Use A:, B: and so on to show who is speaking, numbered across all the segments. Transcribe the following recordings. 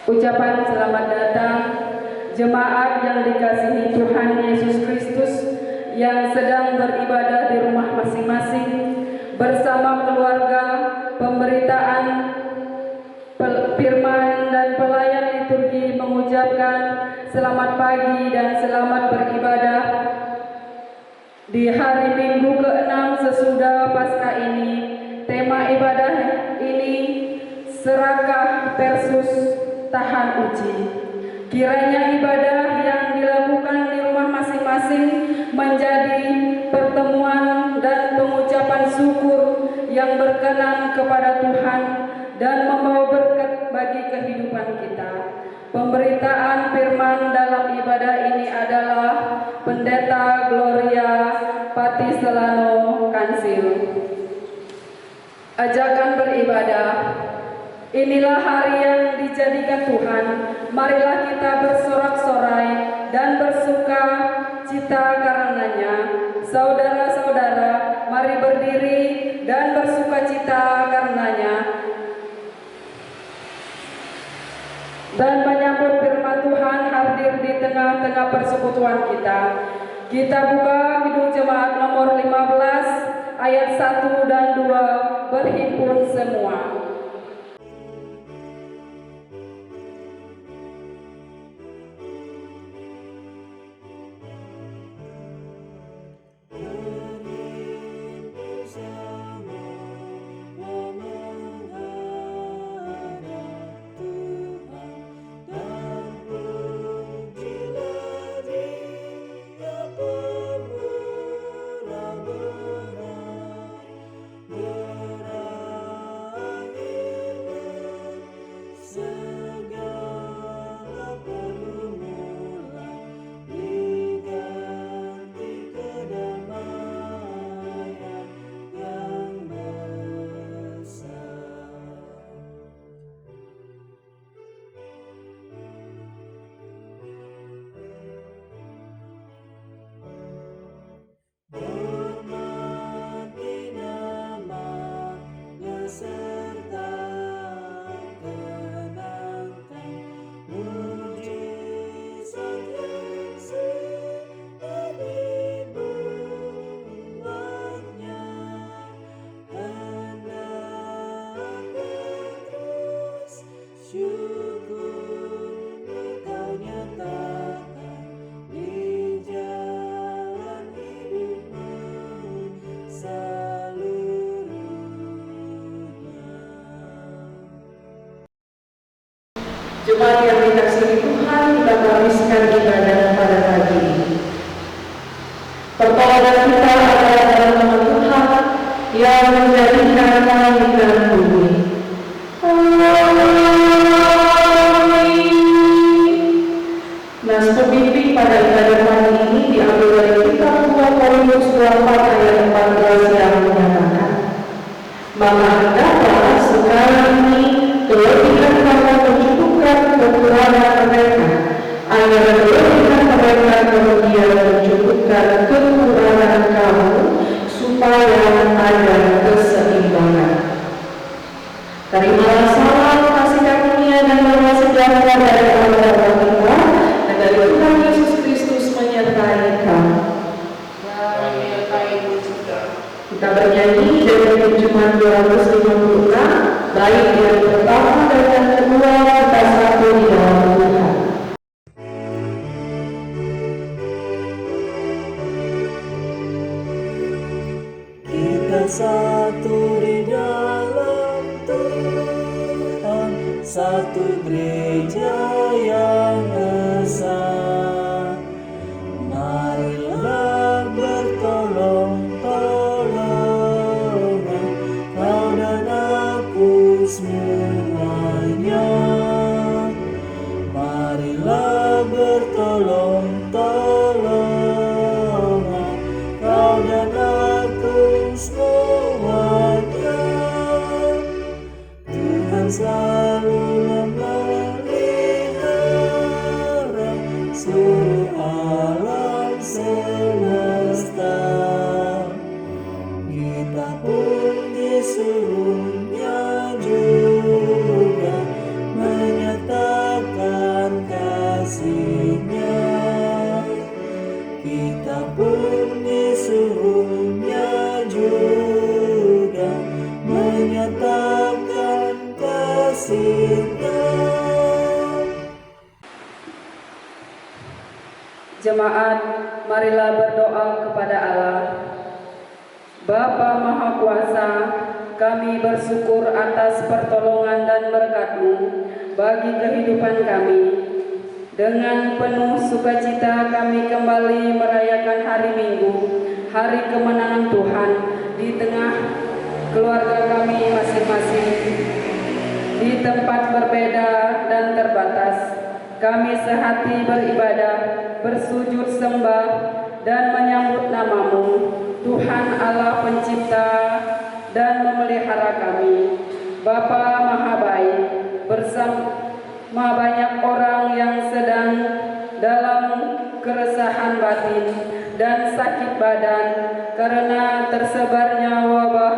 A: Ucapan selamat datang jemaat yang dikasihi Tuhan Yesus Kristus yang sedang beribadah di rumah masing-masing bersama keluarga, pemberitaan firman dan pelayan liturgi mengucapkan selamat pagi dan selamat beribadah di hari Minggu ke-6 sesudah Paskah ini. Tema ibadah ini serakah versus tahan uji. Kiranya ibadah yang dilakukan di rumah masing-masing menjadi pertemuan dan pengucapan syukur yang berkenan kepada Tuhan dan membawa berkat bagi kehidupan kita. Pemberitaan firman dalam ibadah ini adalah Pendeta Gloria Patiselano Kansil. Ajakan beribadah. Inilah hari yang dijadikan Tuhan, marilah kita bersorak-sorai dan bersuka cita karenanya. Saudara-saudara, mari berdiri dan bersuka cita karenanya dan menyambut firman Tuhan hadir di tengah-tengah persekutuan kita. Kita buka Kidung Jemaat nomor 15 ayat 1 dan 2, berhimpun semua. Jemaat yang dikasihi Tuhan, kita habiskan ibadah pada pagi ini. Pertolongan kita adalah dalam nama Tuhan yang menjadikan langit dan bumi. Nas pembimbing pada ibadah pagi ini diambil dari kitab 2 Korintus 4 ayat 14 yang menyatakan, maka hendaklah sekarang ini kelebihan kamu mencukupkan kekurangan mereka, agar kelebihan mereka kemudian mencukupkan kekurangan kamu, supaya ada keseimbangan. Terimalah salam, kasih karunia dan damai sejahtera dari Allah Bapa kita dan dari Tuhan Yesus Kristus menyertai kamu. Kita bernyanyi dari Jemaat 256, baik yang pertama dan yang kedua, kita satu di dalam Tuhan.
B: Kita satu di dalam Tuhan, satu gereja yang esa. Marilah bertolong-tolongan, kau dan aku semuanya. Marilah bertolong-tolongan, kau dan aku semuanya. Tuhan selalu memelihara kita pun disuruhnya juga menyatakan kasih-Nya.
A: Jemaat, marilah berdoa kepada Allah. Bapa Maha Kuasa, kami bersyukur atas pertolongan dan berkat-Mu bagi kehidupan kami. Dengan penuh sukacita kami kembali merayakan hari Minggu, hari kemenangan Tuhan di tengah keluarga kami masing-masing, di tempat berbeda dan terbatas. Kami sehati beribadah, bersujud sembah, dan menyambut nama-Mu, Tuhan Allah Pencipta dan memelihara kami. Bapa Maha Baik, bersama banyak orang yang sedang dalam keresahan batin dan sakit badan karena tersebarnya wabah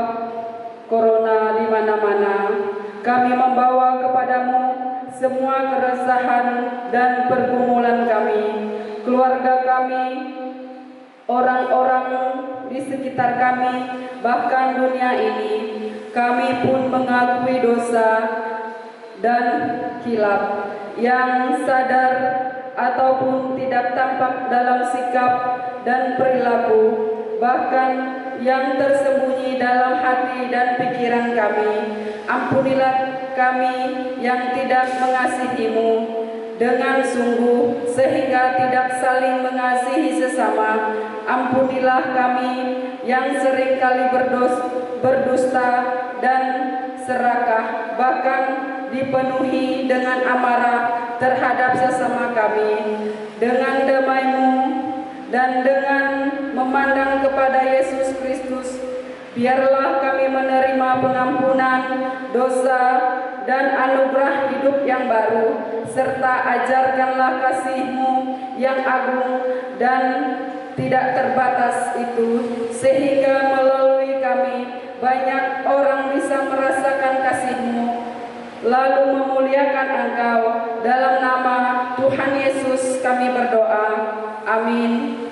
A: corona di mana-mana, kami membawa kepadamu semua keresahan dan pergumulan kami, keluarga kami, orang-orang di sekitar kami, bahkan dunia ini. Kami pun mengakui dosa dan hilaf yang sadar ataupun tidak tampak dalam sikap dan perilaku, bahkan yang tersembunyi dalam hati dan pikiran kami. Ampunilah kami yang tidak mengasihi-Mu dengan sungguh sehingga tidak saling mengasihi sesama. Ampunilah kami yang seringkali berdusta dan serakah, bahkan dipenuhi dengan amarah terhadap sesama kami. Dengan damai-Mu dan dengan memandang kepada Yesus Kristus, biarlah kami menerima pengampunan dosa dan anugerah hidup yang baru, serta ajarkanlah kasih-Mu yang agung dan tidak terbatas itu, sehingga melalui kami banyak orang bisa merasakan kasih-Mu, lalu memuliakan Engkau. Dalam nama Tuhan Yesus kami berdoa. Amin.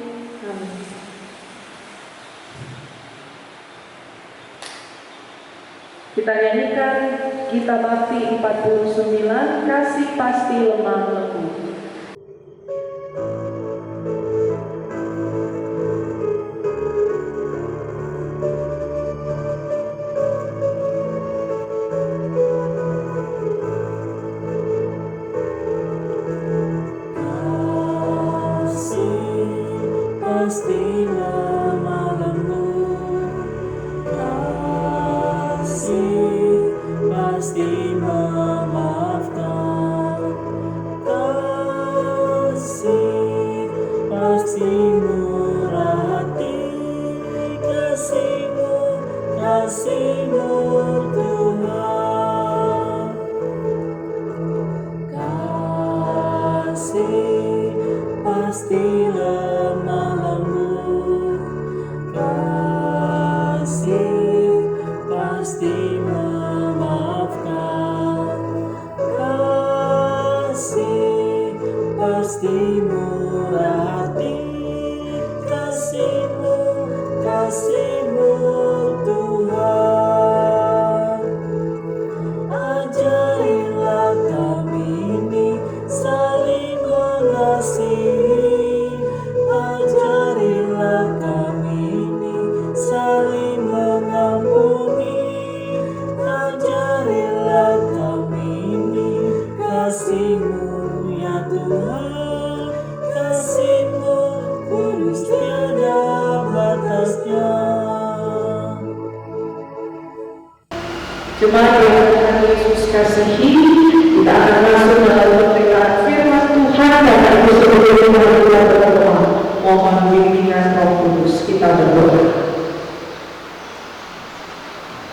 C: Kita nyanyikan Gita Bakti 49, Kasih Pasti Lemah Lembut.
B: Pasti lemah lembut, kasih pasti memaafkan, kasih pasti murah hati, kasih-Mu Tuhan, kasih pasti lemah lembut, kasih pasti memaafkan, kasih pasti murah hati, kasih-Mu Tuhan. Ajarilah kami ini saling mengasihi, ajarilah kami ini saling mengampuni, ajarilah kami ini kasih-Mu ya Tuhan, kasih-Mu kudus tiada batasnya.
C: Jemaat yang Tuhan Yesus kasihi, kita akan masuk dalam pemberitaan firman Tuhan dan sebelum kita berdoa, mohon bimbingan Roh Kudus. Kita berdoa.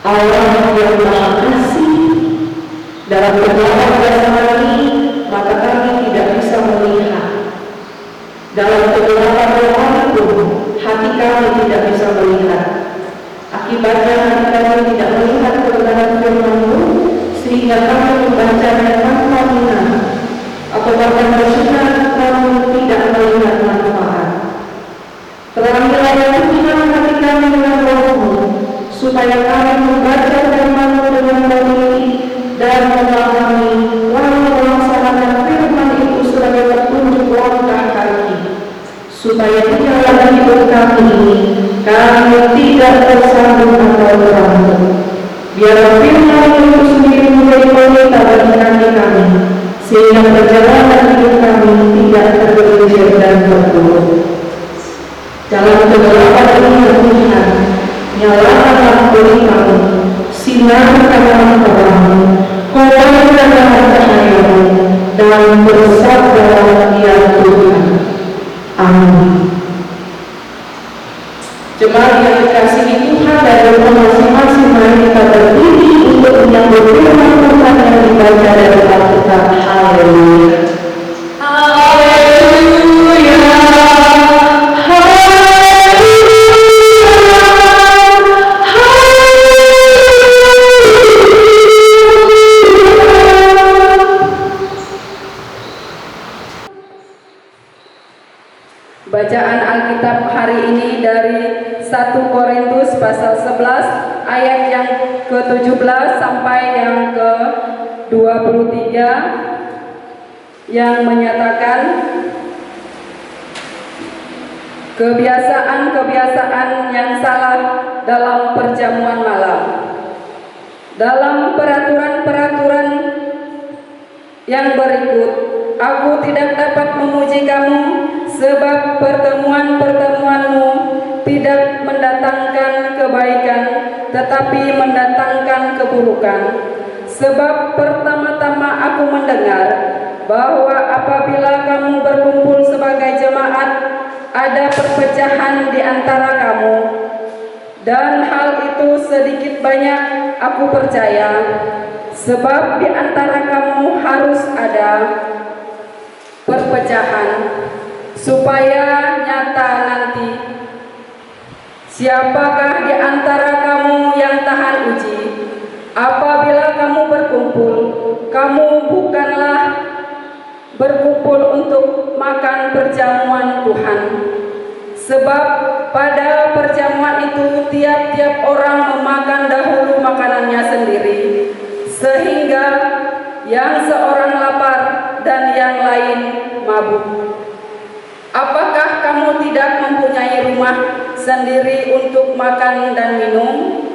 C: Allah yang Maha Kasih, dalam kegelapan dasar ini, mata kami tidak bisa melihat. Dalam kegelapan rohani pun, hati kami tidak bisa melihat. Akibatnya hati kami tidak melihat kebenaran firman-Mu, sehingga kami membacanya tanpa minat, atau bahkan bersenang namun tidak melihat manfaat. Terangilah ya Tuhan hati kami dengan roh-Mu, supaya kami membaca firman-Mu dengan teliti dan memahami lalu melaksanakan firman itu sebagai petunjuk langkah kami, supaya di dalam hidup kami tidak tersandung atau terancam. Biarlah firman itu sendiri menjadi pelita bagi kami, sehingga perjalanan hidup kami tidak tergelincir dan terpuruk. Dalam kegelapan ini ya Tuhan, nyalakanlah pelitamu, sinarkanlah terang-Mu, kobarkanlah cahaya-Mu, dan bersabdalah ya Tuhan. Amin. Jemaat yang dikasihi Tuhan, dari rumah masing-masing mari kita berdiri untuk menyambut firman Tuhan yang dibaca dari Alkitab. Haleluya.
A: Bacaan Alkitab hari ini dari 1 Korintus pasal 11 ayat yang ke-17 sampai yang ke-23 yang menyatakan kebiasaan-kebiasaan yang salah dalam perjamuan malam. Dalam peraturan-peraturan yang berikut, aku tidak dapat memuji kamu sebab pertemuan-pertemuanmu tidak mendatangkan kebaikan tetapi mendatangkan keburukan. Sebab pertama-tama aku mendengar bahwa apabila kamu berkumpul sebagai jemaat ada perpecahan di antara kamu, dan hal itu sedikit banyak aku percaya, sebab di antara kamu harus ada perpecahan, supaya nyata nanti siapakah di antara kamu yang tahan uji. Apabila kamu berkumpul, kamu bukanlah berkumpul untuk makan perjamuan Tuhan. Sebab pada perjamuan itu tiap-tiap orang memakan dahulu makanannya sendiri, sehingga yang seorang lapar dan yang lain mabuk. Apakah kamu tidak mempunyai rumah sendiri untuk makan dan minum?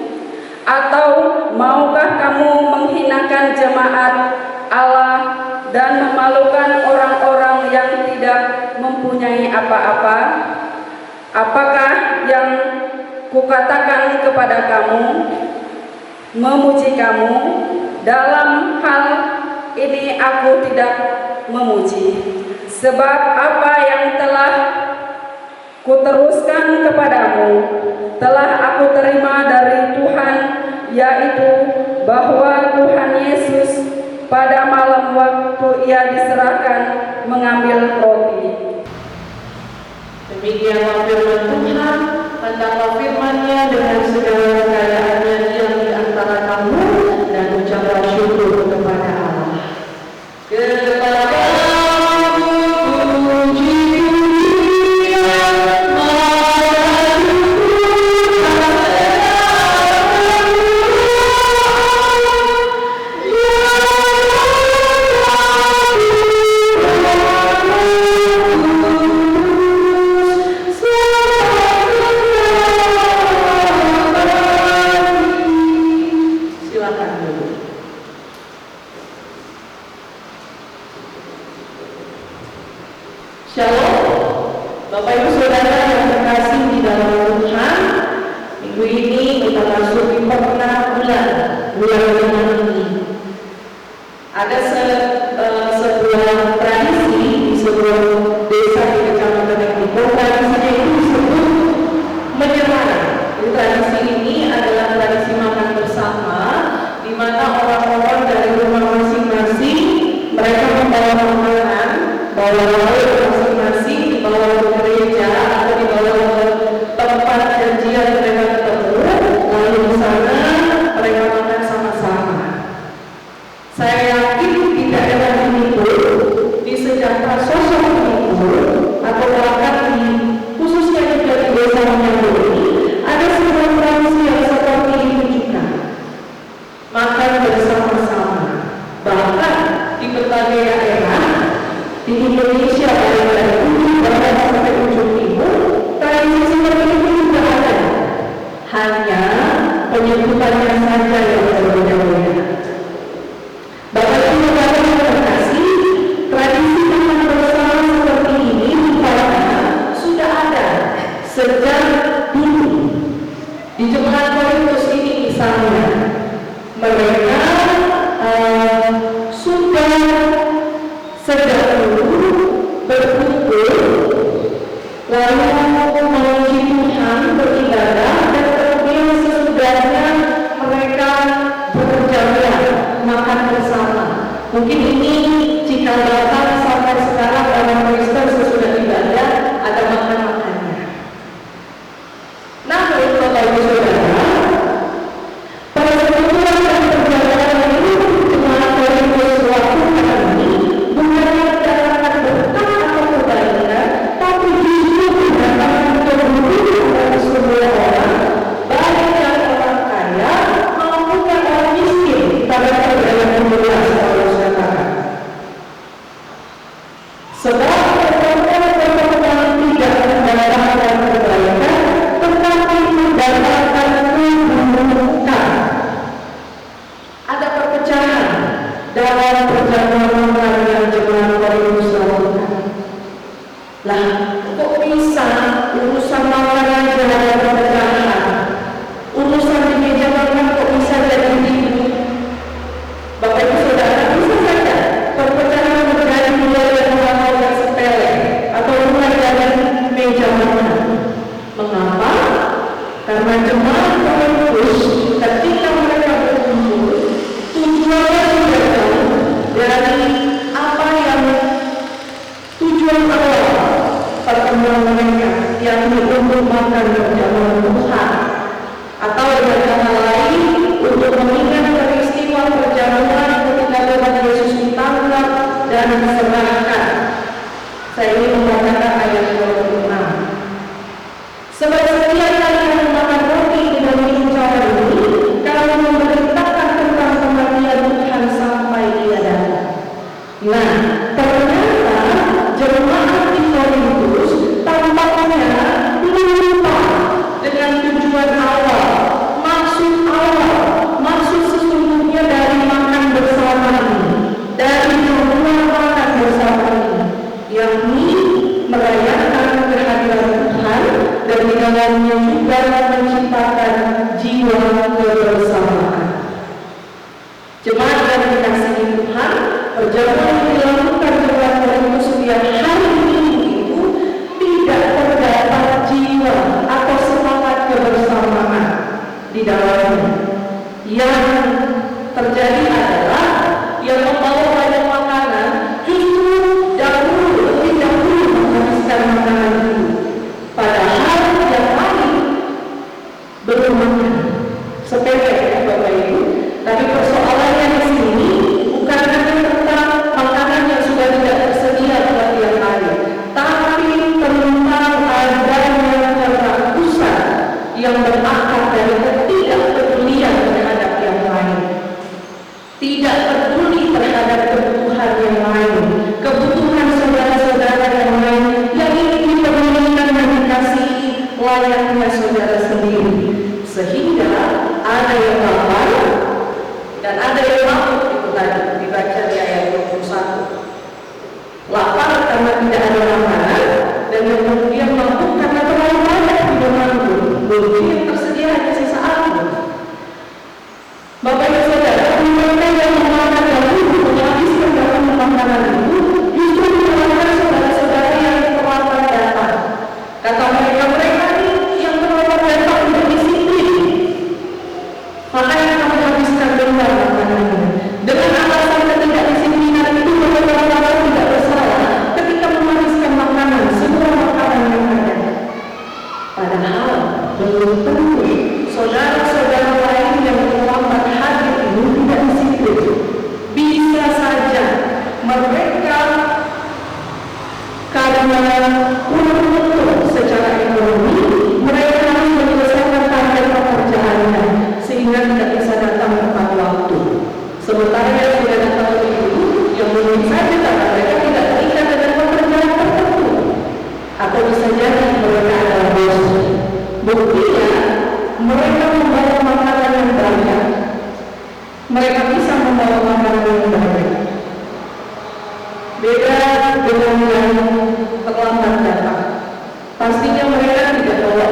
A: Atau maukah kamu menghinakan jemaat Allah dan memalukan orang-orang yang tidak mempunyai apa-apa? Apakah yang kukatakan kepada kamu, memuji kamu? Dalam hal ini aku tidak memuji, sebab apa yang telah kuteruskan kepadamu telah aku terima dari Tuhan, yaitu bahwa Tuhan Yesus pada malam waktu ia diserahkan mengambil roti.
C: Demikianlah firman Tuhan, hendaklah firman-Nya dengan segala kekayaannya diam di antara kamu, dan ucaplah syukur kepada Allah. Shalom, Bapak Ibu Saudara yang terkasih di dalam Tuhan. Minggu ini kita masuk pertengahan bulan ini. Ada sebuah tradisi di sebuah desa di Kecamatan Timur. Tradisinya itu disebut menyemara. Tradisi ini adalah tradisi makan bersama, di mana orang-orang dari rumah masing-masing mereka membawa makanan, bawa lauk masing-masing, dibawa ke gereja atau dibawa ke tempat janjian mereka ketemu, lalu di sana mereka makan sama-sama. Saya yakin di daerah Timur, di sejarah sosok Timur, atau bahkan di khususnya di Jawa Sejak dulu di jemaat Korintus ini misalnya, mereka sudah sejak dulu berkumpul, lalu memuji Tuhan, beribadah, dan kemudian sesudahnya mereka bekerja makan bersama. Mungkin ini jika datang sampai sekarang dalam Kristen sesudah ibadah ada makan-makannya. Namun Bapak Ibu Saudara, persekutuan dan perjalanan ini jemaat Korintus lakukan ini bukannya mendatangkan berkat atau kebaikan, tapi justru mendatangkan keburukan bagi semua orang, baik yang orang kaya maupun yang orang miskin. Pada perjalanan 12 Paulus katakan, sebab pertemuan tidak mendatangkan kebaikan, tetapi mendatangkan keburukan. Ada perpecahan dalam perjalanan yang jemaat Korintus lakukan. Lah, kok bisa urusan makanan aja ada perpecahan? Urusan di meja makan kok bisa jadi ribut? Bapak Ibu Saudara, bisa saja perpecahan terjadi mulai dari hal-hal yang sepele atau mulai dari meja makan. Mengapa? Karena jemaat Korintus ketika mereka berkumpul, tujuannya sudah jauh dari apa yang tujuan awal pertemuan mereka, yakni untuk makan bersama Tuhan, atau dengan kata lain untuk mengingat peristiwa perjamuan ketika Tuhan Yesus ditangkap dan diserahkan. Saya ingin membacakan ayat 26. Sebab setiap kali kamu makan roti dan minum cawan ini, kamu memberitakan tentang kematian Tuhan sampai Dia datang. Nah, ternyata jemaat di Korintus tampaknya lupa dengan tujuan awal, maksud sesungguhnya dari makan bersama ini, dari pertemuan makan bersama ini, yakni merayakan kehadiran Tuhan dan di dalamnya juga menciptakan jiwa kebersamaan. Jemaat yang dikasihi Tuhan, perjamuan yang dilakukan jemaat Korintus setiap hari Minggu itu tidak terdapat jiwa atau semangat kebersamaan di dalamnya. Yang terjadi adalah yang membawa banyak makanan justru lebih dahulu menghabiskan makanan itu, padahal yang lain belum makan. Sepele ya Bapak Ibu, tapi persoalannya di sini bukan hanya tentang makanan yang sudah tidak tersedia bagi yang lain, tapi tentang adanya kerakusan yang berakar dari ketidakpedulian terhadap yang lain, tidak peduli terhadap kebutuhan yang lain, kebutuhan saudara-saudara yang lain yang ingin dipedulikan dan dikasihi layaknya saudara sendiri, sehingga ada yang lapar dan ada yang mampu. Itu tadi dibaca di ayat 21. Lapar karena tidak ada makanan, dan yang kemudian mampu karena terlalu banyak tidak mampu. Mungkin yang tersedia hanya sesaat. Bapak Ibu Saudara, mereka yang memakan dahulu menghabiskan dalam makanan itu justru menyalahkan saudara-saudara yang terlambat datang. Kata mereka ini yang terlambat datang tidak disiplin, makanya kamu habiskan benar makanannya. Dengan alasan ketidakdisiplinan itu mereka tidak bersalah ketika menghabiskan makanan, semua makanan yang ada. Padahal belum tentu saudara-saudara lain yang terlambat hadir ini tidak disiplin. Bisa saja mereka karena kurang beruntung secara ekonomi, mereka harus menyelesaikan target pekerjaannya sehingga tidak bisa datang tepat waktu. Sementara yang sudah datang lebih dulu, yang mungkin saja karena mereka tidak terikat dengan pekerjaan tertentu, atau bisa jadi mereka adalah bos. Buktinya mereka membawa makanan yang banyak, mereka bisa membawa makanan yang banyak. Beda dengan yang terlambat datang, pastinya mereka tidak bawa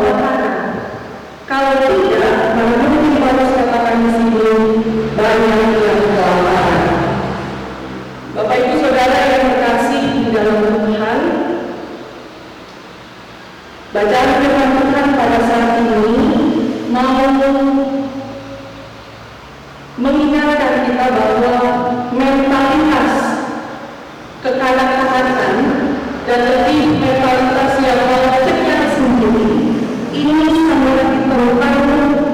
C: Bacaan firman Tuhan pada saat ini mau mengingatkan kita bahwa mentalitas kekanak-kanakan dan lebih mentalitas yang wajibnya sendiri ini sangat diperlukan,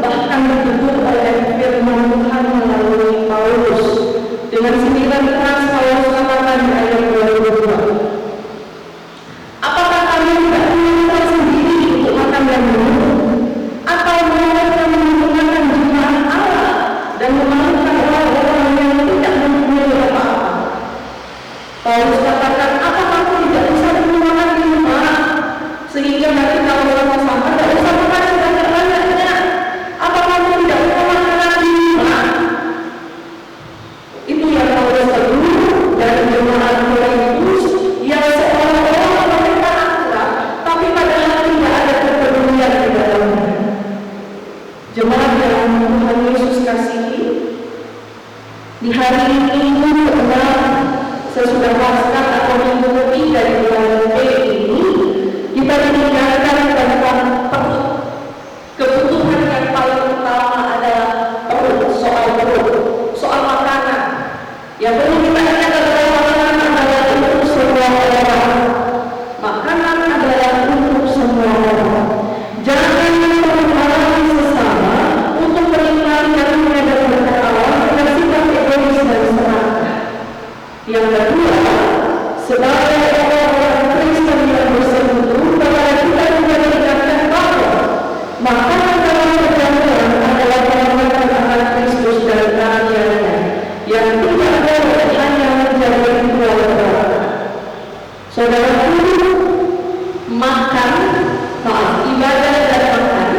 C: bahkan ditegur oleh firman Tuhan melalui Paulus. Dengan sindiran keras Paulus katakan di ayat 22, apakah kalian tidak menentukan sendiri untuk makan dan minum, atau mereka menggunakan jemaat Allah dan memalukan orang-orang yang tidak mempunyai apa-apa? Paulus katakan, apa kamu tidak bisa menggunakan di rumah sehingga nanti kalau sama-sama tidak usah makan sebanyak-banyaknya? Apa kamu tidak bisa makan di rumah? Itu yang Paulus tegur dari jemaat Korintus yang seolah-olah mereka akrab, tapi padahal tidak ada kepedulian di dalamnya. Jemaat yang Tuhan Yesus kasihi, di hari ini minggu ke-6 sesudah Paskah atau minggu ketiga di bulan Mei ini, kita diingatkan tentang perut. Kebutuhan yang paling utama adalah perut, soal makanan. Yang perlu kita ingat adalah makanan adalah untuk semua orang. Makanan adalah untuk semua orang. Jangan menghalangi sesama untuk menikmati karunia dan berkat Allah dengan sikap egois dan serakah. Yang kedua, sebagai orang-orang Kristen yang bersekutu, bahwa kita juga diingatkan bahwa makanan dalam perjamuan adalah pengamatan akan Kristus dan karyanya yang tidak boleh hanya menjadi ritual belaka. Saudaraku, ibadah dan makan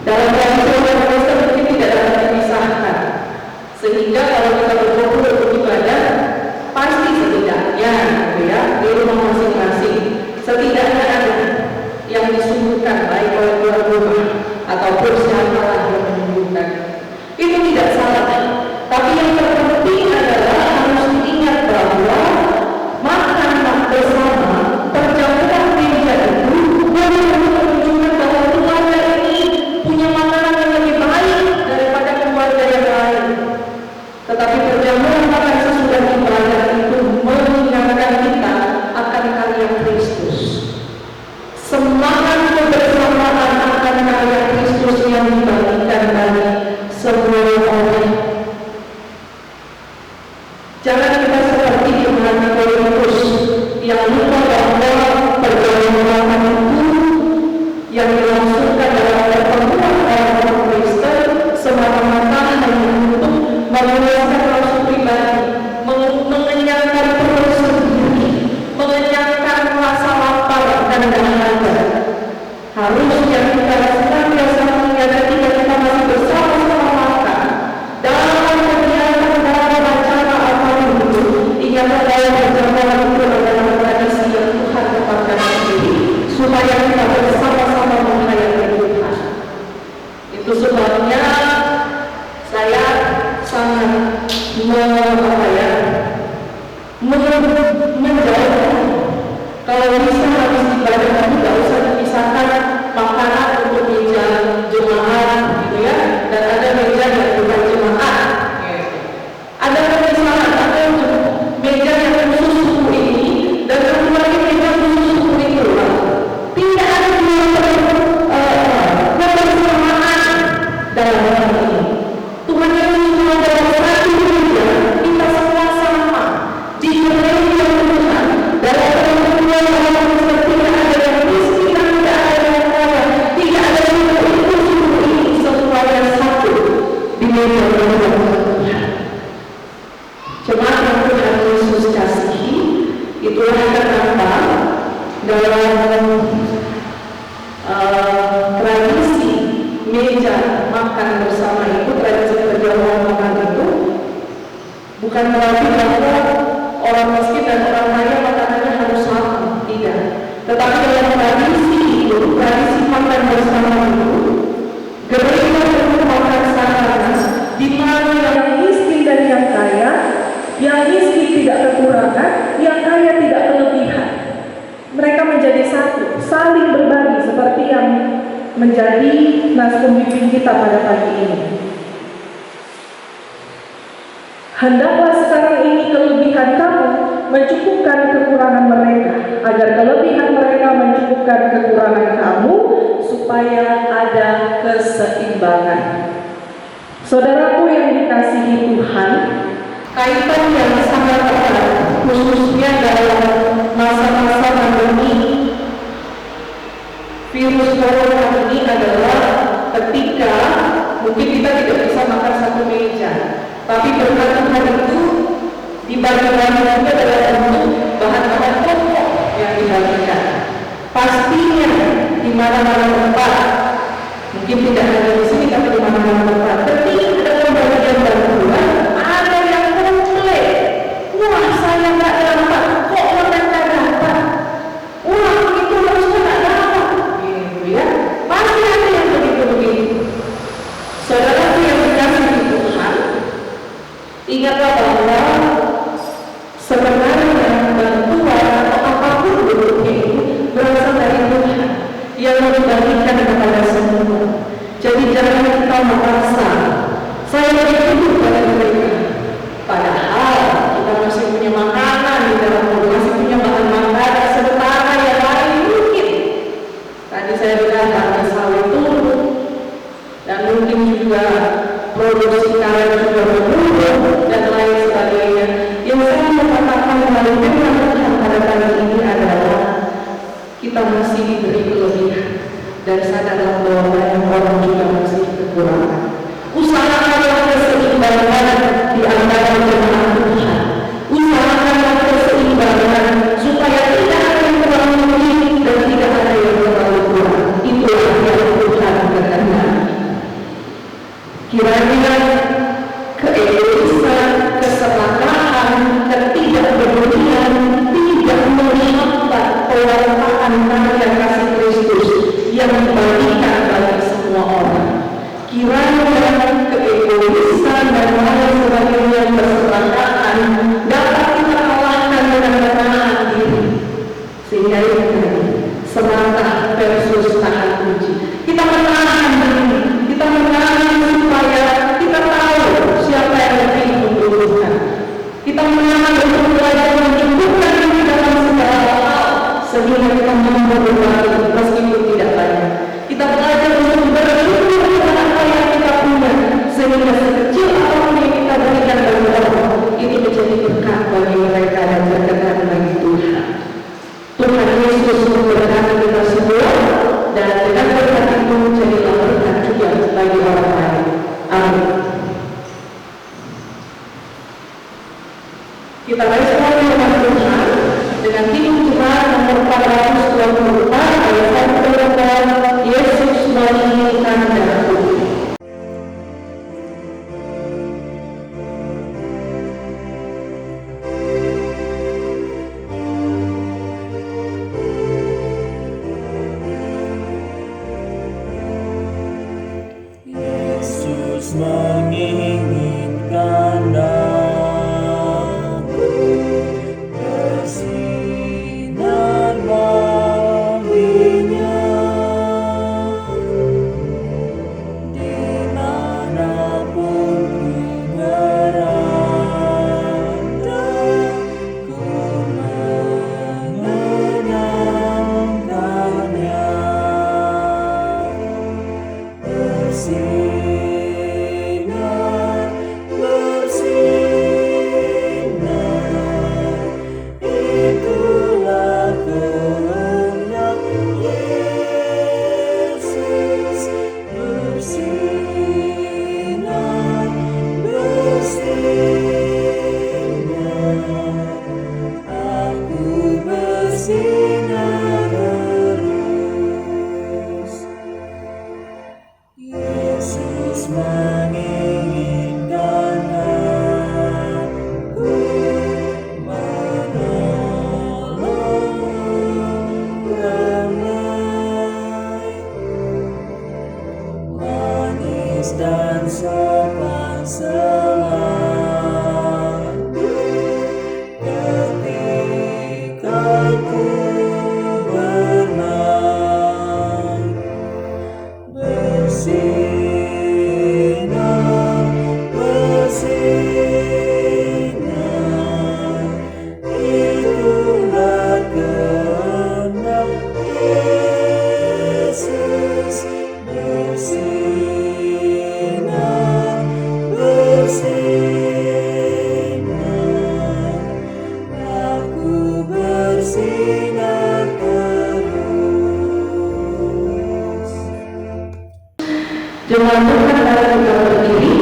C: dalam tradisi orang Kristen mungkin tidak dapat dipisahkan, sehingga kalau kita berkumpul untuk ibadah pasti setidaknya di rumah masing-masing setidaknya ada yang disuguhkan baik oleh tuan rumah ataupun siapalah yang menyuguhkan. Itu tidak salah, tapi yang terpenting adalah harus diingat bahwa makan bersama, perjamuan meja itu boleh menunjukkan bahwa keluarga ini punya makanan yang lebih baik daripada keluarga yang lain. Tetapi perjamuan makan sesudah ibadah itu mengingatkan kita akan karya Kristus. Semangat kebersamaan akan karya Kristus yang dibagikan bagi semua orang. Jangan kita seperti jemaat Korintus yang lupa bahwa perjamuan makan itu yang dilangsungkan dalam pertemuan orang Kristen semata-mata hanya untuk memuaskan nafsu pribadi, mengenyangkan perut sendiri, mengenyangkan rasa lapar dan dahaga. Harusnya kita senantiasa mengingat ketika kita masih bersama-sama makan dalam kegiatan dalam acara apapun itu, ingatlah bahwa perjamuan itu adalah tradisi yang Tuhan tetapkan sendiri supaya kita bersama-sama menghayati Tuhan. Itu sebabnya saya sangat menjauhkan kalau bisa habis ibadah itu tidak usah dipisahkan makanan untuk meja jemaat gitu ya, dan ada meja yang bukan jemaat. Ada pemisahan, ada meja yang khusus suku ini dan satu lagi meja khusus suku itu. Tidak ada kebersamaan dalam hal ini. Tuhan yang dalam satu meja kita semua sama di gereja Tuhan. Dalam pertemuan orang Kristen tidak ada yang miskin dan tidak ada yang kaya, tidak ada suku ini semuanya satu di meja Tuhan. Jemaat yang Tuhan Yesus kasihi, itulah kenapa dalam tradisi meja makan bersama itu, tradisi perjamuan makan itu bukan berarti bahwa orang miskin dan orang kaya makanannya harus sama, tidak. Tetapi dalam tradisi itu, tradisi makan bersama itu, gereja merupakan sarana di mana yang miskin dan yang kaya, yang miskin tidak kekurangan, yang kaya tidak kelebihan. Mereka menjadi satu, saling berbagi seperti dinas pembimbing kita pada pagi ini. Hendaklah sekarang ini kelebihan kamu mencukupkan kekurangan mereka, agar kelebihan mereka mencukupkan kekurangan kamu, supaya ada keseimbangan. Saudaraku yang dikasihi Tuhan, kaitan yang sangat erat, khususnya dalam masa-masa pandemi virus corona ini adalah ketika mungkin kita tidak bisa makan satu meja, tapi berkat Tuhan itu dibagi-bagi juga dalam bentuk bahan-bahan pokok yang dibagikan. Pastinya di mana-mana tempat, mungkin tidak hanya di sini tapi di mana-mana tempat, ketika ada pembagian bantuan, ada yang komplain, wah saya nggak dapat, kok mereka dapat, wah itu harusnya nggak dapat, gitu ya. Pasti ada yang begitu-begitu. Saudara yang dikasihi Tuhan, ingatlah bahwa sebenarnya bantuan atau apapun bentuknya itu berasal dari Tuhan yang membagikan kepada semua. Jadi jangan kita merasa saya lebih hidup dari mereka, padahal kita masih punya makanan di dalam mulut, masih punya bahan makanan sementara yang lain mungkin. Tadi saya bilang harga sawit turun dan mungkin juga produksi karet juga menurun dan lain sebagainya. Yang saya mau katakan melalui firman Tuhan pada kali ini adalah kita masih diberi kelebihan dan sadarlah bahwa banyak orang juga masih kekurangan. Usahakanlah keseimbangan di antara jemaat Tuhan. Usahakanlah keseimbangan supaya tidak ada yang terlalu lebih dan tidak ada yang terlalu kurang. Itulah yang Tuhan kehendaki. Kiranya keegoisan, keserakahan, ketidakpedulian tidak menghambat pewartaan karya kasih Kristus yang dibagikan bagi semua orang. Kiranya keegoisan dan lain sebagainya, keserakahan dapat kita kalahkan dengan menahan diri, sehingga itu semangat versus tahan uji. Kita menahan diri, kita menahan supaya kita tahu siapa yang lebih membutuhkan. Kita menahan untuk belajar mencukupkan diri dalam segala hal, sehingga kita mampu berbagi meskipun tidak banyak. Kita belajar untuk bersyukur dengan apa yang kita punya, sehingga sekecil apapun yang kita berikan bagi orang, ini menjadi berkat bagi mereka dan berkenan bagi Tuhan. Tuhan Yesus memberkati kita semua, dan dengan berkat itu jadilah berkat juga bagi orang lain. Amin. Kita respon firman Tuhan dengan Kidung Jemaat nomor 424 ayat 1 Yesus menginginkan darahku.
B: Yesus menginginkan aku bersinar baginya, dimanapun ku berada, ku mengenangkannya. Bersinar, bersinar, itulah kehendak Yesus. Bersinar, bersinar, aku bersinar terus. Yesus menginginkan aku menolong ramai, manis dan sopan selalu ketika ku bermain. Bersih
C: Jemaat Tuhan, mari kita berdiri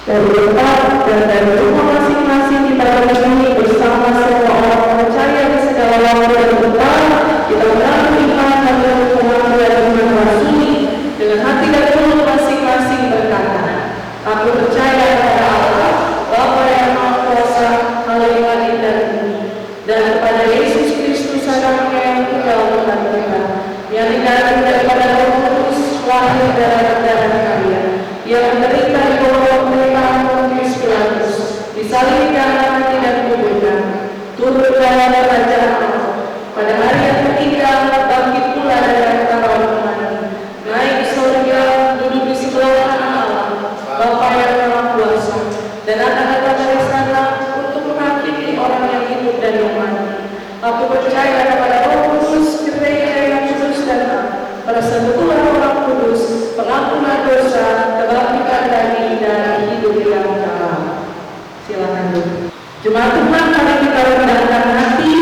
C: dari tempat dan dari rumah masing-masing kita berdiri bersama semua orang percaya di segala waktu dan tempat. Kita mengaku iman dan pengakuan Tuhan Rasuli dengan hati dan mulut masing-masing berkata, aku percaya kepada Allah, Bapa yang Maha Kuasa, Haleluya dan bumi, dan kepada Yesus Kristus anaknya yang tunggal Tuhan kita, yang dikandung daripada Roh Kudus, lahir dari darah kalian, yang menderita di bawah pemerintahan Pontius Pilatus, disalibkan, mati dan dikuburkan, turun dalam kerajaan Allah, pada hari yang ketiga bangkit pula dari antara orang mati, naik ke surga, duduk di sebelah kanan Allah, Bapa yang Maha Kuasa, dan akan datang dari sana untuk menghakimi orang yang hidup dan yang mati. Aku percaya kepada Roh Kudus, gereja yang kudus dan persekutuan Orang Kudus, pengampunan dosa, kebangkitan dari hidup yang kekal. Silakan dulu. Jemaat Tuhan, mari kita rendahkan hati,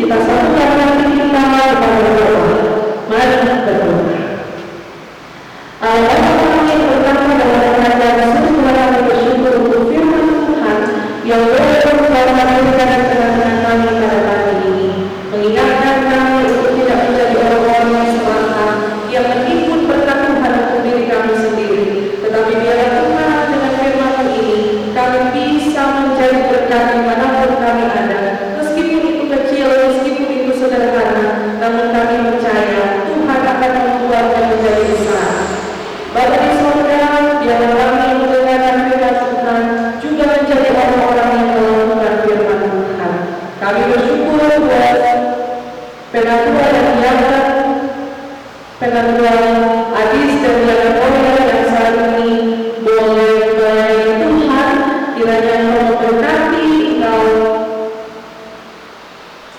C: kita satukan hati kita kepada Allah. Mari berdoa. Allah kami berkata dalam kerajaan surga, kami bersyukur untuk firman Tuhan yang boleh memberikan keterangan kami pada pagi ini, mengingatkan kami untuk tidak menjadi orang-orang yang semata, yang menimbun berkat Tuhan untuk diri kami sendiri, tetapi biarlah Tuhan dengan firman ini kami bisa menjadi berkat dimanapun kami ada, meskipun itu kecil, meskipun itu sederhana, namun kami percaya Tuhan akan membuatnya menjadi besar. Bapa di surga, biarlah kami mendengarkan firman Tuhan juga menjadi orang-orang yang melakukan firman Tuhan. Kami bersyukur buat penatua dan diakan, penatua Adis dan diakan Moya yang saat ini boleh melayani Tuhan. Kiranya Engkau memberkati, Engkau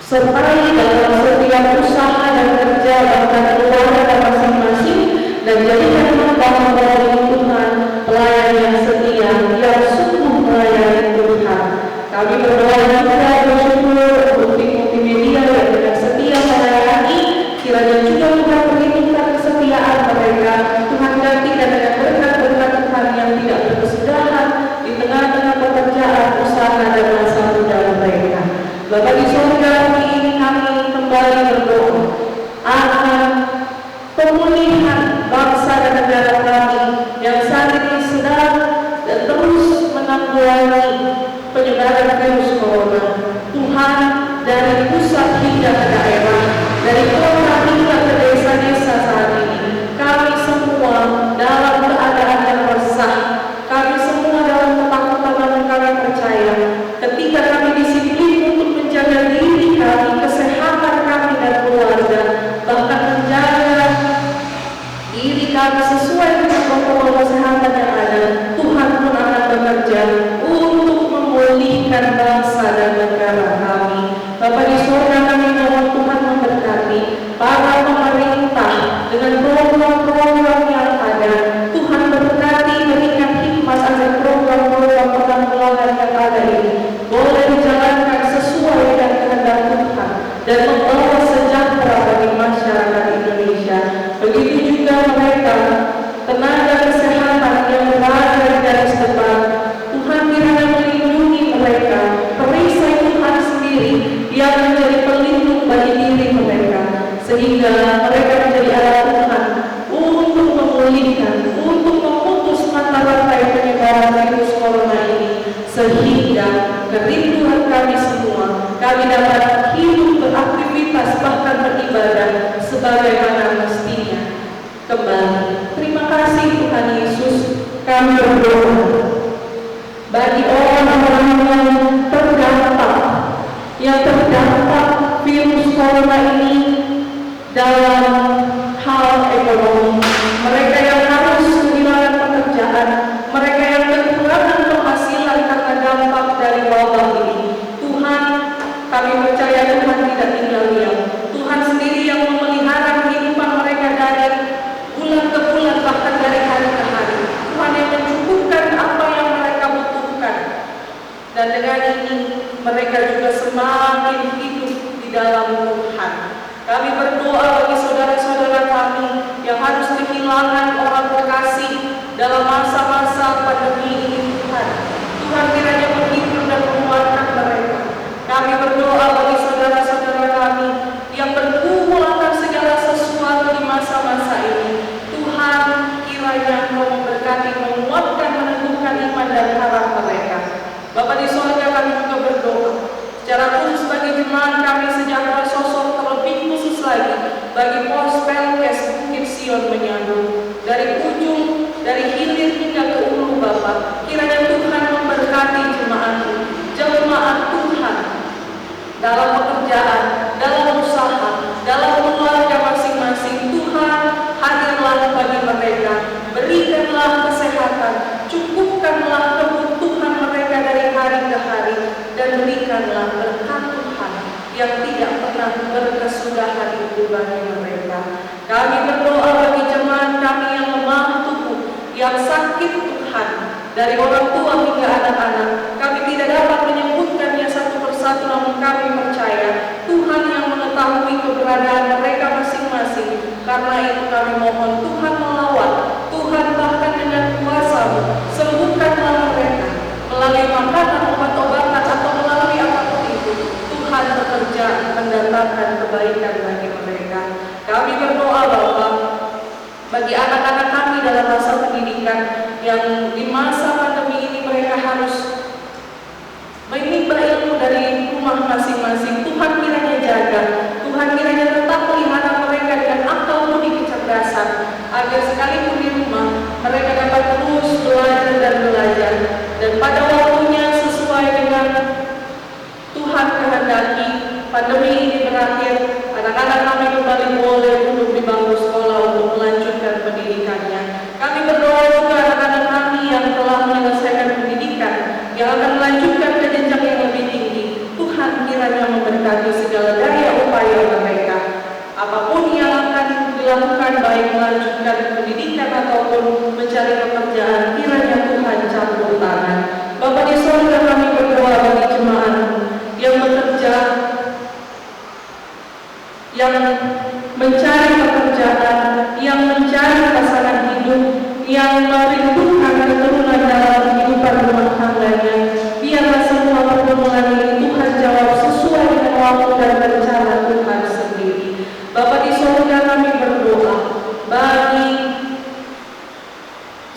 C: sertai dalam setiap usaha dan kerja bahkan keluarga masing-masing, dan jadikan mereka membawa Tuhan pelayan yang setia, yang sungguh melayani Tuhan. Kami berdoa juga bersyukur untuk multimedia yang dengan setia melayani, kiranya juga Tuhan perhitungkan kesetiaan mereka. Tuhan gantikan dengan berkat-berkat Tuhan yang tidak berkesudahan di tengah-tengah pekerjaan, usaha dan masa muda mereka. Bapa di surga, ini kami kembali berdoa akan pemulihan bangsa dan negara kami yang saat ini sedang dan terus menanggulangi penyebaran virus corona. Tuhan, dari pusat hingga ke daerah, dari kota hingga ke desa-desa saat ini, kami semua dalam keadaan yang resah, kami semua dalam ketakutan, namun kami percaya ketika kami disiplin untuk menjaga diri kami, kesehatan kami dan keluarga, bahkan menjaga diri kami sesuai dengan protokol kesehatan yang ada, Tuhan pun akan bekerja untuk memulihkan bangsa dan negara kami. Bapa di surga, kami mohon Tuhan memberkati para pemerintah dengan program-program yang ada. Tuhan berkati, berikan hikmat agar program-program penanggulangan yang ada ini boleh dijalankan sesuai dengan kehendak Tuhan dan membawa sejahtera bagi masyarakat Indonesia. Begitu juga mereka tenaga kesehatan yang berada di garis depan, Tuhan kiranya melindungi mereka, perisai Tuhan sendiri yang menjadi pelindung bagi diri mereka, sehingga mereka menjadi alat Tuhan untuk memulihkan, untuk memutus mata rantai penyebaran virus corona ini, sehingga kerinduan kami semua, kami dapat hidup, beraktivitas, bahkan beribadah sebagaimana mestinya kembali. Terima kasih Tuhan Yesus, kami berdoa bagi orang-orang yang terdampak virus corona ini dalam hal ekonomi, mereka yang harus kehilangan pekerjaan, mereka yang kekurangan penghasilan karena dampak dari wabah ini. Tuhan, kami percaya Tuhan tidak tinggal diam. Tuhan sendiri yang memelihara kehidupan mereka dari bulan ke bulan, bahkan dari hari ke hari. Tuhan yang mencukupkan apa yang mereka butuhkan, dan dengan ini mereka juga semakin hidup di dalam Tuhan. Kami berdoa bagi saudara-saudara kami yang harus kehilangan orang Sion menyambut, dari ujung, dari hilir hingga ke ulu Bapa. Kiranya Tuhan memberkati jemaat-Mu, jemaat Tuhan, dalam pekerjaan, dalam usaha, dalam keluarga masing-masing. Tuhan, hadirlah bagi mereka, berikanlah kesehatan, cukupkanlah kebutuhan mereka dari hari ke hari, dan berikanlah berkat Tuhan yang tidak pernah berkesudahan itu bagi mereka. Kami berdoa bagi jemaat kami yang lemah tubuh, yang sakit Tuhan, dari orang tua hingga anak-anak. Kami tidak dapat menyebutkannya satu persatu, namun kami percaya Tuhan yang mengetahui keberadaan mereka masing-masing. Karena itu kami mohon Tuhan melawat, Tuhan bahkan dengan kuasa-Mu sembuhkanlah mereka melalui makanan, obat-obatan, atau melalui apapun itu. Tuhan bekerja mendatangkan kebaikan bagi mereka. Kami berdoa Bapa bagi anak-anak kami dalam masa pendidikan yang di masa pandemi ini mereka harus menimba ilmu dari rumah masing-masing. Tuhan kiranya jaga, Tuhan kiranya tetap pelihara mereka dengan akal budi kecerdasan, agar sekalipun di rumah mereka dapat terus belajar dan belajar, dan pada waktunya sesuai dengan Tuhan kehendaki pandemi ini berakhir, anak-anak kami kembali boleh duduk di bangku sekolah untuk melanjutkan pendidikannya. Kami berdoa juga anak-anak kami yang telah menyelesaikan pendidikan, yang akan melanjutkan ke jenjang yang lebih tinggi. Tuhan kiranya memberkati segala daya upaya mereka. Apapun yang akan dilakukan, baik melanjutkan pendidikan ataupun mencari pekerjaan, kiranya Tuhan campur tangan. Bapa di surga, kami berdoa bagi jemaat yang bekerja, yang mencari pekerjaan, yang mencari pasangan hidup, yang merindukan keturunan dalam kehidupan rumah tangganya. Biarlah semua permohonan ini Tuhan jawab sesuai dengan waktu dan rencana Tuhan sendiri. Bapa di surga, kami berdoa bagi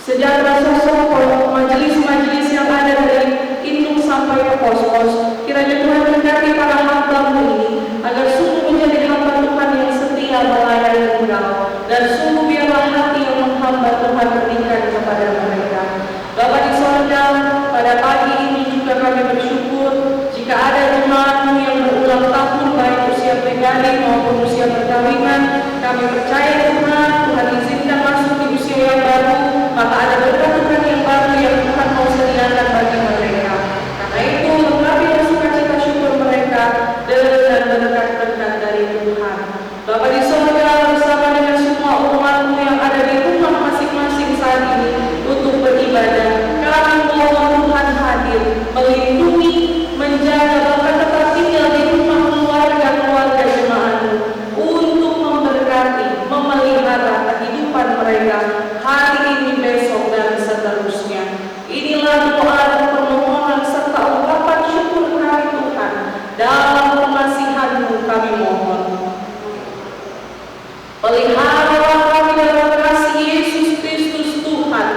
C: sejahtera sosok majelis-majelis yang ada dari induk sampai ke pos-pos. Kiranya Tuhan berkati para hamba-Mu ini, agar sungguh menjadi hamba Tuhan yang setia melayani Engkau, dan sungguh biarlah hati yang menghamba Tuhan berikan kepada mereka. Bapa di surga, pada pagi ini juga kami bersyukur jika ada jemaat-Mu yang berulang tahun, baik usia pribadi maupun usia perkawinan. Kami percaya Tuhan izinkan masuk di usia yang baru, maka ada berkat Tuhan yang baru yang Tuhan mau sediakan bagi mereka. Karena itu lengkapilah sukacita syukur mereka dengan berkat-berkat dari Tuhan. Bapa di surga, bersama dengan semua umat-Mu yang ada di rumah masing-masing saat ini untuk beribadah, kami mohon Tuhan hadir, melindungi, menjaga, bahkan tetap tinggal di rumah keluarga-keluarga jemaat-Mu, untuk memberkati, memelihara kehidupan mereka hari ini, besok, dan seterusnya. Inilah doa dan permohonan serta ungkapan syukur kami Tuhan, dalam kemasihan-Mu kami mohon. Peliharalah kami dalam kasih Yesus Kristus Tuhan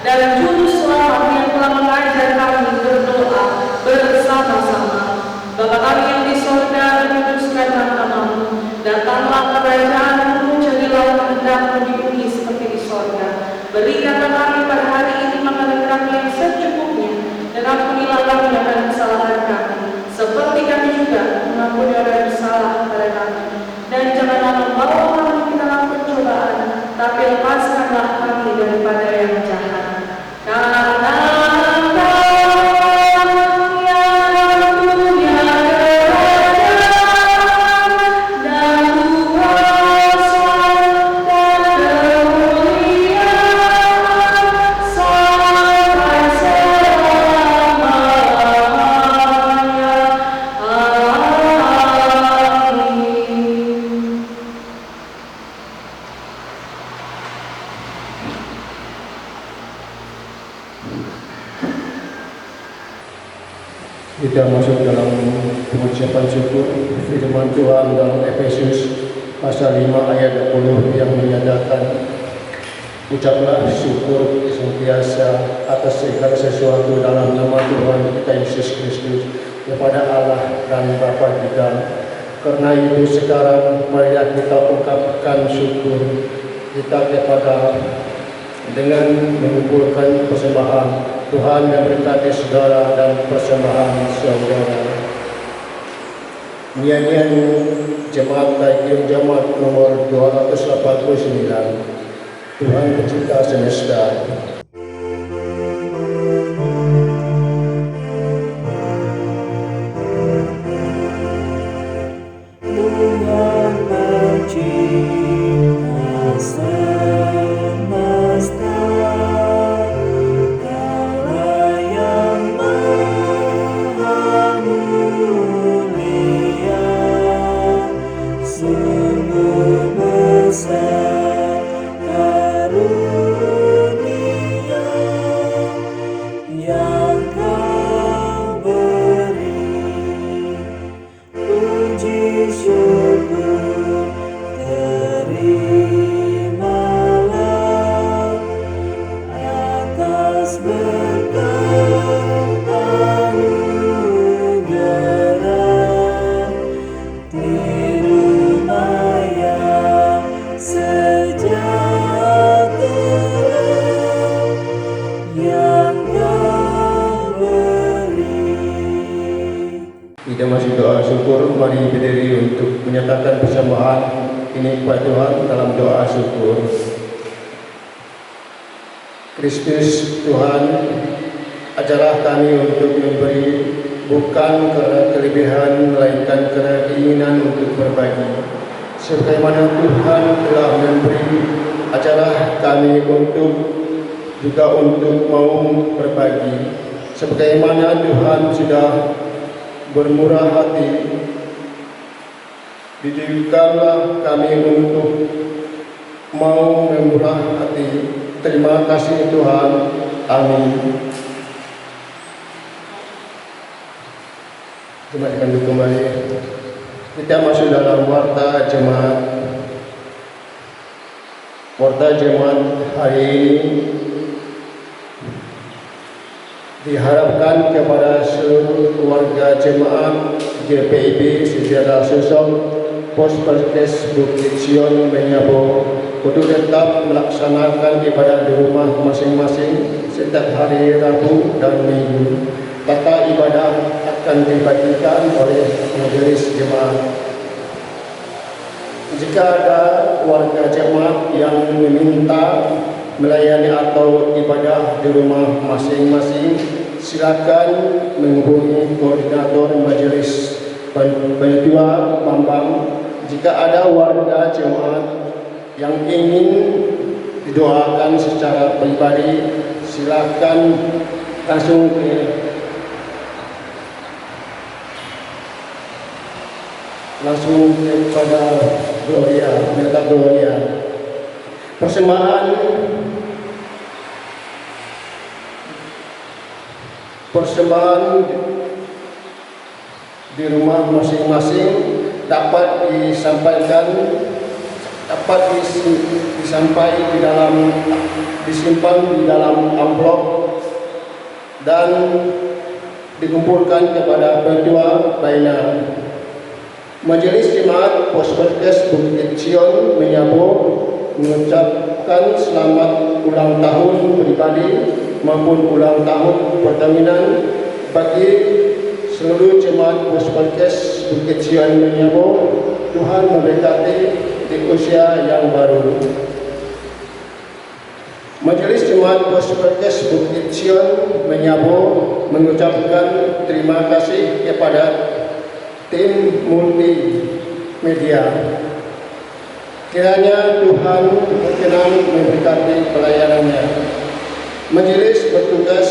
C: dan Juru Selamat yang telah mengajar kami berdoa bersama-sama. Bapa kami yang di sorga, dikuduskanlah nama-Mu, datanglah kerajaan-Mu, jadilah kehendak-Mu di bumi seperti di sorga. Berikanlah kami pada hari ini makanan kami yang secukupnya, dan ampunilah kami akan kesalahan kami, seperti kami juga mengampuni orang yang bersalah kepada kami. Dan janganlah membawa kami ke dalam pencobaan, tapi lepaskanlah kami daripada yang jahat. Karena
D: kita masuk dalam pengucapan syukur. Firman Tuhan dalam Efesus pasal 5 ayat 20 yang menyatakan, ucaplah syukur senantiasa atas segala sesuatu dalam nama Tuhan kita Yesus Kristus kepada Allah dan Bapa kita. Karena itu sekarang marilah kita ungkapkan syukur kita kepada dengan mengumpulkan persembahan. Tuhan memberkati saudara dan persembahan saudara. Nyanyian Jemaat Taikir Jemaat nomor 289. Tuhan pencipta semesta.
B: Tuhan pencipta semesta, Kaulah yang maha mulia, sungguh besar karunia yang Kau beri. Puji syukur terimalah atas berkat anugerah di rumah yang sejahtera yang Kau beri.
D: Kita masih doa syukur, mari berdiri untuk menyatakan persembahan ini kepada Tuhan dalam doa syukur. Kristus Tuhan, ajarlah kami untuk memberi bukan karena kelebihan melainkan karena keinginan untuk berbagi. Sebagaimana Tuhan telah memberi, ajarlah kami juga untuk mau berbagi. Sebagaimana Tuhan sudah bermurah hati, didikanlah kami untuk mau memurah hati. Terima kasih Tuhan. Amin. Coba dikandu kembali. Kita masuk dalam warta jemaat. Warta jemaat hari ini diharapkan kepada seluruh keluarga jemaat GPIB secara sosok Pos Perkes Bukit Sion Menyabo untuk tetap melaksanakan ibadah di rumah masing-masing setiap hari Rabu dan Minggu. Tata ibadah akan dibagikan oleh majelis jemaat. Jika ada warga jemaat yang meminta melayani atau ibadah di rumah masing-masing, silakan menghubungi koordinator majelis Panitia Bambang. Jika ada warga jemaat yang ingin didoakan secara pribadi, silakan langsung kepada Gloria, minta Gloria. Persembahan di rumah masing-masing dapat disampaikan, disimpan di dalam amplop dan dikumpulkan kepada ketua Baina. Majelis Jemaat Pos Perkes Bukit Sion Menyabo mengucapkan selamat ulang tahun pribadi maupun ulang tahun perkawinan bagi seluruh jemaat Pos Perkes Bukit Sion Menyabo. Tuhan memberkati di usia yang baru. Majelis Jemaat Pos Perkes Bukit Sion Menyabo mengucapkan terima kasih kepada tim multimedia. Kiranya Tuhan berkenan memberkati pelayanannya. Majelis bertugas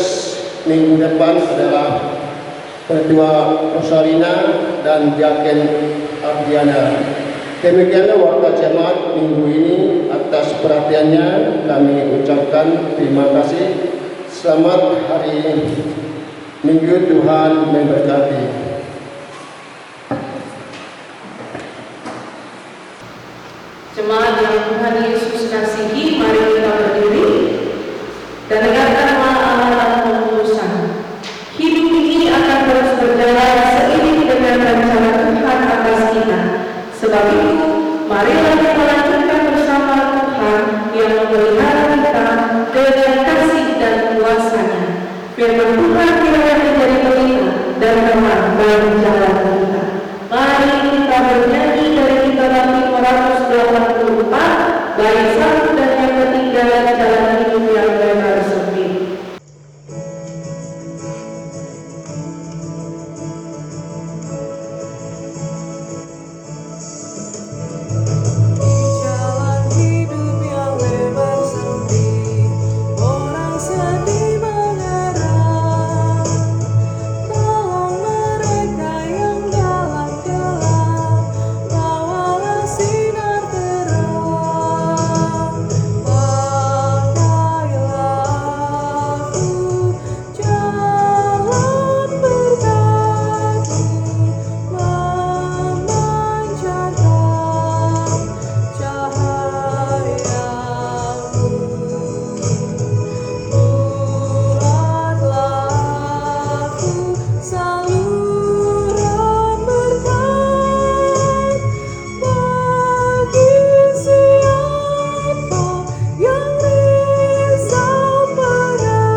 D: minggu depan adalah Ketua Rosalina dan Diaken Ardiana. Demikianlah warta jemaat minggu ini. Atas perhatiannya kami ucapkan terima kasih. Selamat hari Minggu, Tuhan memberkati.
C: Jemaat yang Tuhan Yesus kasihi, mari kita berdiri dan dengarkan amalan keputusan. Hidup ini akan terus berjalan seiring dengan rencana Tuhan atas kita. Sebab itu, marilah kita lanjutkan bersama Tuhan yang memelihara kita dengan kasih dan kuasa-Nya. Firman Tuhan kiranya menjadi pelita dan terang bagi jalan kita. Mari kita bernyanyi dari kitab 584, bait 1 dan yang ketiga, jalan hidup yang lebar sempit.
B: Jalan hidup yang lebar sempit, orang sedih mengerang. Tolong mereka yang dalam gelap, bawalah sinar terang. Pakailah aku jalan berkaki, memancarkan cahayamu. Buatlah aku saluran berkat bagi siapa yang risau berat.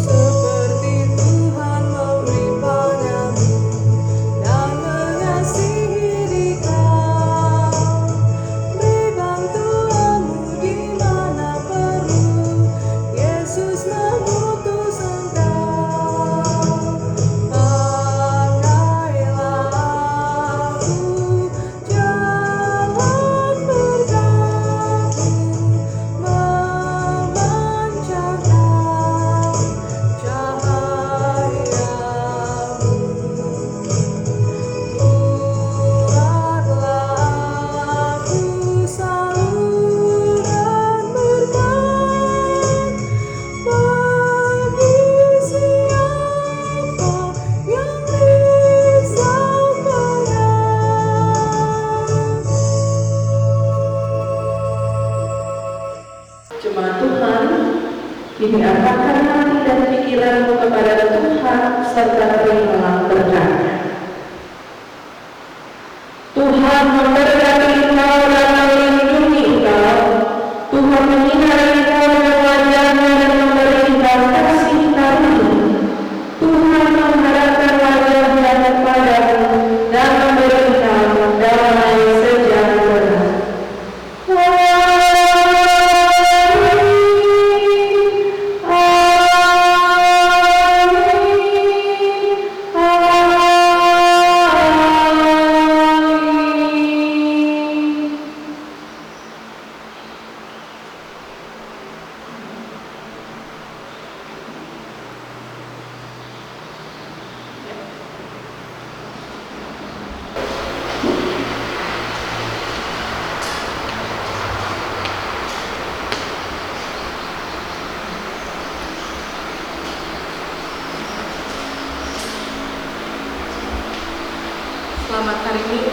B: Seperti Tuhan memberi padamu dan mengasihi dikau, beri bantuanmu di mana perlu, Yesus mengutus engkau. Pakailah aku jalan berkaki, memancarkan cahayamu. Buatlah aku saluran berkat bagi siapa yang risau berat.
C: Jemaat Tuhan, kini arahkan hati dan pikiranmu kepada Tuhan serta terimalah berkat-Nya. Tuhan memberkati engkau dan melindungi engkau. Tuhan menyinari engkau dengan wajah-Nya dan memberi engkau kasih karunia. Tuhan menghadapkan wajah-Nya kepadamu dan memberi engkau damai sejahtera.
A: Selamat hari Minggu